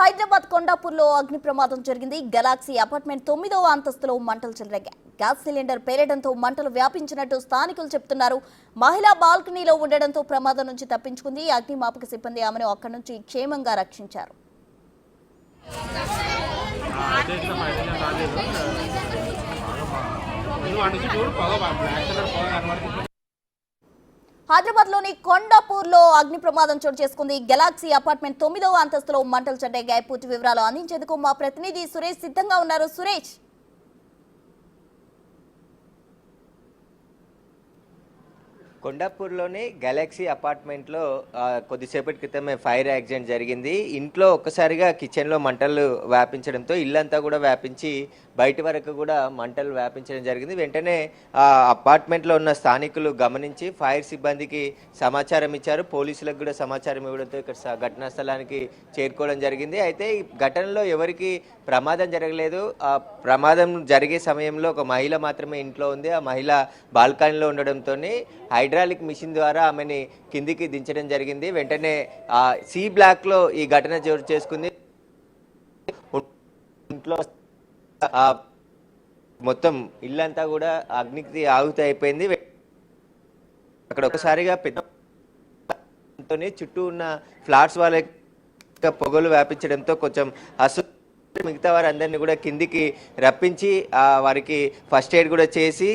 హైదరాబాద్ కొండాపూర్లో అగ్ని ప్రమాదం జరిగింది. గెలాక్సీ అపార్ట్మెంట్ 9వ అంతస్తులో మంటలు చెలరేగాయి. గ్యాస్ సిలిండర్ పేలడంతో మంటలు వ్యాపించినట్టు స్థానికులు చెబుతున్నారు. మహిళ బాల్కనీలో ఉండడంతో ప్రమాదం నుంచి తప్పించుకుంది. అగ్నిమాపక సిబ్బంది ఆమెను అక్కడి నుంచి క్షేమంగా రక్షించారు. హైదరాబాద్ లోని కొండాపూర్లో అగ్ని ప్రమాదం చోటు చేసుకుంది. గెలాక్సీ అపార్ట్మెంట్ 9వ అంతస్తులో మంటలు చెలరేగాయి. పూర్తి వివరాలు అందించేందుకు మా ప్రతినిధి సురేష్ సిద్ధంగా ఉన్నారు. సురేష్, కొండాపూర్లోని గెలాక్సీ అపార్ట్మెంట్లో కొద్దిసేపటి క్రితమే ఫైర్ యాక్సిడెంట్ జరిగింది. ఇంట్లో ఒక్కసారిగా కిచెన్లో మంటలు వ్యాపించడంతో ఇల్లంతా కూడా వ్యాపించి బయట వరకు కూడా మంటలు వ్యాపించడం జరిగింది. వెంటనే అపార్ట్మెంట్లో ఉన్న స్థానికులు గమనించి ఫైర్ సిబ్బందికి సమాచారం ఇచ్చారు. పోలీసులకు కూడా సమాచారం ఇవ్వడంతో ఇక్కడ ఘటనా స్థలానికి చేరుకోవడం జరిగింది. అయితే ఈ ఘటనలో ఎవరికి ప్రమాదం జరగలేదు. ఆ ప్రమాదం జరిగే సమయంలో ఒక మహిళ మాత్రమే ఇంట్లో ఉంది. ఆ మహిళ బాల్కనీలో ఉండడంతో హైడ్రాలిక్ మిషన్ ద్వారా ఆమెని కిందికి దించడం జరిగింది. వెంటనే సి బ్లాక్లో ఈ ఘటన చోటు చేసుకుంది. ఇంట్లో మొత్తం ఇల్లంతా కూడా అగ్నికి ఆహుతి అయిపోయింది. అక్కడ ఒకసారిగా పెద్ద చుట్టూ ఉన్న ఫ్లాట్స్ వాళ్ళ పొగలు వ్యాపించడంతో కొంచెం మిగతా వారందరినీ కూడా కిందికి రప్పించి వారికి ఫస్ట్ ఎయిడ్ కూడా చేసి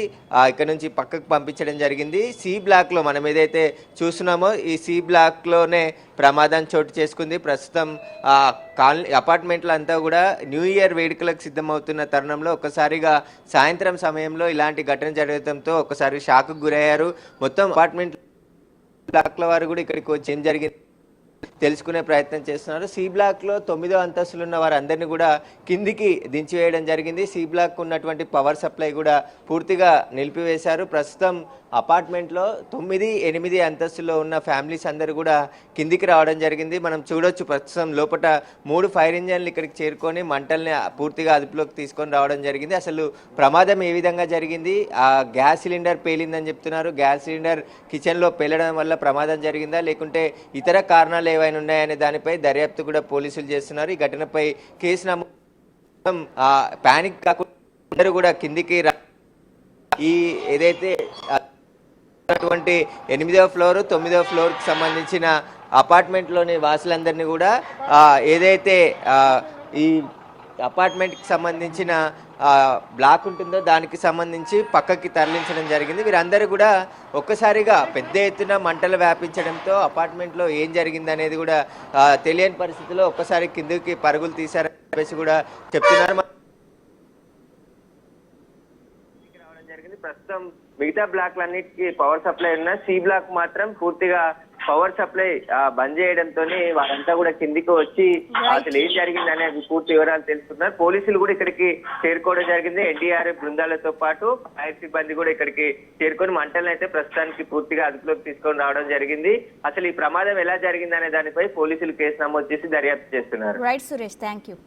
ఇక్కడ నుంచి పక్కకు పంపించడం జరిగింది. సి బ్లాక్లో మనం ఏదైతే చూస్తున్నామో ఈ సి బ్లాక్లోనే ప్రమాదం చోటు చేసుకుంది. ప్రస్తుతం అపార్ట్మెంట్లో అంతా కూడా న్యూ ఇయర్ వేడుకలకు సిద్ధమవుతున్న తరుణంలో ఒక్కసారిగా సాయంత్రం సమయంలో ఇలాంటి ఘటన జరగడంతో ఒక్కసారి షాక్కు గురయ్యారు. మొత్తం అపార్ట్మెంట్ బ్లాక్ల వారు కూడా ఇక్కడికి వచ్చి ఏం జరిగింది తెలుసుకునే ప్రయత్నం చేస్తున్నారు. సి బ్లాక్లో 9వ అంతస్తులు ఉన్న వారందరినీ కూడా కిందికి దించివేయడం జరిగింది. సి బ్లాక్ ఉన్నటువంటి పవర్ సప్లై కూడా పూర్తిగా నిలిపివేశారు. ప్రస్తుతం అపార్ట్మెంట్లో 9, 8 అంతస్తుల్లో ఉన్న ఫ్యామిలీస్ అందరూ కూడా కిందికి రావడం జరిగింది. మనం చూడొచ్చు ప్రస్తుతం లోపల 3 ఫైర్ ఇంజన్లు ఇక్కడికి చేరుకొని మంటల్ని పూర్తిగా అదుపులోకి తీసుకొని రావడం జరిగింది. అసలు ప్రమాదం ఏ విధంగా జరిగింది? ఆ గ్యాస్ సిలిండర్ పేలిందని చెప్తున్నారు. గ్యాస్ సిలిండర్ కిచెన్లో పేలడం వల్ల ప్రమాదం జరిగిందా లేకుంటే ఇతర కారణాలు ఏవైనా ఉన్నాయనే దానిపై దర్యాప్తు కూడా పోలీసులు చేస్తున్నారు. ఈ ఘటనపై కేసు నమోదు పానిక్ కాకుండా అందరూ కూడా కిందికి ఈ ఏదైతే 8వ ఫ్లోర్ 9వ ఫ్లోర్కి సంబంధించిన అపార్ట్మెంట్లోని వాసులందరినీ కూడా ఏదైతే ఈ అపార్ట్మెంట్కి సంబంధించిన బ్లాక్ ఉంటుందో దానికి సంబంధించి పక్కకి తరలించడం జరిగింది. వీరందరూ కూడా ఒక్కసారిగా పెద్ద ఎత్తున మంటలు వ్యాపించడంతో అపార్ట్మెంట్లో ఏం జరిగింది అనేది కూడా తెలియని పరిస్థితిలో ఒక్కసారి కిందకి పరుగులు తీశారని చెప్పేసి కూడా చెప్తున్నారు. ప్రస్తుతం మిగతా బ్లాక్లన్నిటికీ పవర్ సప్లై ఉన్న సి బ్లాక్ మాత్రం పూర్తిగా పవర్ సప్లై బంద్ చేయడంతో వారంతా కూడా కిందికి వచ్చి అసలు ఏం జరిగింది అనే పూర్తి వివరాలు తెలుసుకున్నారు. పోలీసులు కూడా ఇక్కడికి చేరుకోవడం జరిగింది. ఎన్డీఆర్ఎఫ్ బృందాలతో పాటు ఫైర్ సిబ్బంది కూడా ఇక్కడికి చేరుకొని మంటలను అయితే ప్రస్తుతానికి పూర్తిగా అదుపులోకి తీసుకొని రావడం జరిగింది. అసలు ఈ ప్రమాదం ఎలా జరిగింది అనే దానిపై పోలీసులు కేసు నమోదు చేసి దర్యాప్తు చేస్తున్నారు. Right Suresh, thank you.